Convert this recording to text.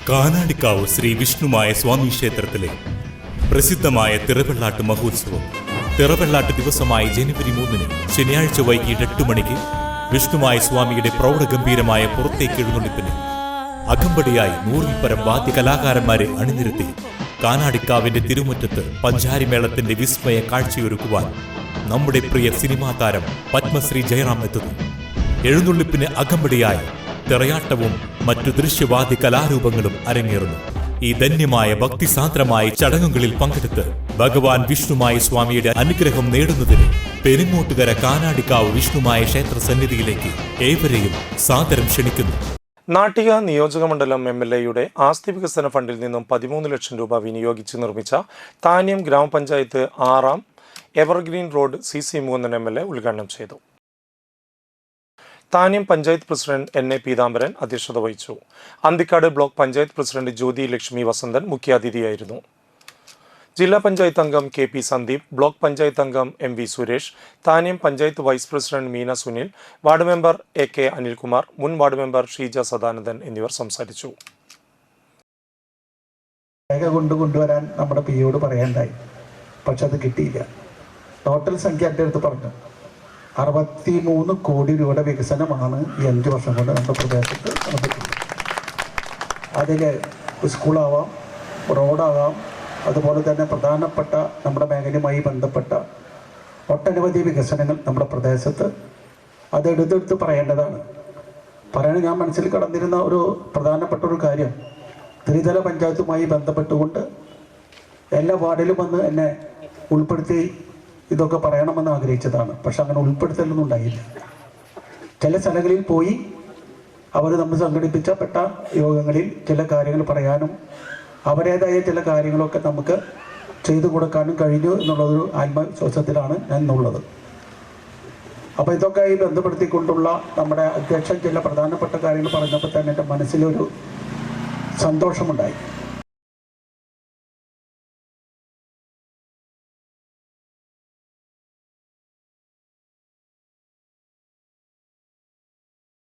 കാനാടിക്കാവ് ശ്രീ വിഷ്ണുമായ സ്വാമി ക്ഷേത്രത്തിലെ പ്രസിദ്ധമായ തിറവെള്ളാട്ട് മഹോത്സവം തിറവെള്ളാട്ട് ദിവസമായ ജനുവരി 3 ശനിയാഴ്ച വൈകിട്ട് 8 മണിക്ക് വിഷ്ണുമായ സ്വാമിയുടെ പ്രൗഢഗംഭീരമായ പുറത്തേക്ക് എഴുന്നള്ളിപ്പിന് അകമ്പടിയായി 100-ൽ പരം വാദ്യ കലാകാരന്മാരെ അണിനിരത്തി കാനാടിക്കാവിന്റെ തിരുമുറ്റത്ത് പഞ്ചാരിമേളത്തിന്റെ വിസ്മയ കാഴ്ചയൊരുക്കുവാൻ നമ്മുടെ പ്രിയ സിനിമാ താരം പത്മശ്രീ ജയറാം എത്തുന്നു. എഴുന്നള്ളിപ്പിന് അകമ്പടിയായി തിറയാട്ടവും മറ്റു ദൃശ്യവാദ്യ കലാരൂപങ്ങളും അരങ്ങേറുന്നു. ഈ ധന്യമായ ഭക്തിസാന്ദ്രമായ ചടങ്ങുകളിൽ പങ്കെടുത്ത് ഭഗവാൻ വിഷ്ണുമായ സ്വാമിയുടെ അനുഗ്രഹം നേടുന്നതിന് പെരിങ്ങോട്ടുകര കാനാടിക്കാവ് വിഷ്ണുമായ ക്ഷേത്ര സന്നിധിയിലേക്ക് ഏവരെയും സാദരം ക്ഷണിക്കുന്നു. നാട്ടിക നിയോജകമണ്ഡലം MLAയുടെ ആസ്തി വികസന ഫണ്ടിൽ നിന്നും 13 ലക്ഷം രൂപ വിനിയോഗിച്ച് നിർമ്മിച്ച താന്യം ഗ്രാമപഞ്ചായത്ത് 6-ാം evergreen road CC Mukundan MLA ഉദ്ഘാടനം ചെയ്തു. താന്യം പഞ്ചായത്ത് പ്രസിഡന്റ് NA പീതാംബരൻ അധ്യക്ഷത വഹിച്ചു. അന്തിക്കാട് ബ്ലോക്ക് പഞ്ചായത്ത് പ്രസിഡന്റ് ജ്യോതി ലക്ഷ്മി വസന്തൻ മുഖ്യാതിഥിയായിരുന്നു. ജില്ലാ പഞ്ചായത്ത് അംഗം KP സന്ദീപ്, ബ്ലോക്ക് പഞ്ചായത്ത് അംഗം MV Suresh, Thanyam panchayat vice president Meena Sunil, ward member AK Anilkumar, മുൻ വാർഡ് മെമ്പർ ഷീജ സദാനന്ദൻ എന്നിവർ സംസാരിച്ചു. കൊണ്ടുവരാൻ നമ്മുടെ പിയോട് പറയണ്ടായി, പക്ഷെ അത് കിട്ടിയില്ല. ടോട്ടൽ സംഖ്യ എൻ്റെ അടുത്ത് പറഞ്ഞു 63 കോടി രൂപയുടെ വികസനമാണ് ഈ 5 വർഷം കൊണ്ട് നമ്മുടെ പ്രദേശത്ത് നടന്നിട്ടുള്ളത്. അതിൽ സ്കൂളാവാം, റോഡാകാം, അതുപോലെ തന്നെ പ്രധാനപ്പെട്ട നമ്മുടെ മേഖലയുമായി ബന്ധപ്പെട്ട ഒട്ടനവധി വികസനങ്ങൾ നമ്മുടെ പ്രദേശത്ത് അത് എടുത്തെടുത്ത് പറയേണ്ടതാണ്. പറയാൻ ഞാൻ മനസ്സിൽ കടന്നിരുന്ന ഒരു പ്രധാനപ്പെട്ട ഒരു കാര്യം, ത്രിതല പഞ്ചായത്തുമായി ബന്ധപ്പെട്ടുകൊണ്ട് എല്ലാ വാർഡിലും വന്ന് എന്നെ ഉൾപ്പെടുത്തി ഇതൊക്കെ പറയണമെന്ന് ആഗ്രഹിച്ചതാണ്. പക്ഷെ അങ്ങനെ ഉൾപ്പെടുത്തലൊന്നും ഉണ്ടായില്ല. ചില സ്ഥലങ്ങളിൽ പോയി അവർ നമ്മൾ സംഘടിപ്പിച്ചപ്പെട്ട യോഗങ്ങളിൽ ചില കാര്യങ്ങൾ പറയാനും അവരുടേതായ ചില കാര്യങ്ങളൊക്കെ നമുക്ക് ചെയ്തു കൊടുക്കാനും കഴിഞ്ഞു എന്നുള്ളതൊരു ആത്മവിശ്വാസത്തിലാണ് ഞാൻ ഇന്നുള്ളത്. അപ്പോൾ ഇതൊക്കെ ഈ ബന്ധപ്പെടുത്തിക്കൊണ്ടുള്ള നമ്മുടെ അധ്യക്ഷൻ ചില പ്രധാനപ്പെട്ട കാര്യങ്ങൾ പറഞ്ഞപ്പോൾ തന്നെ എൻ്റെ മനസ്സിലൊരു സന്തോഷമുണ്ടായി.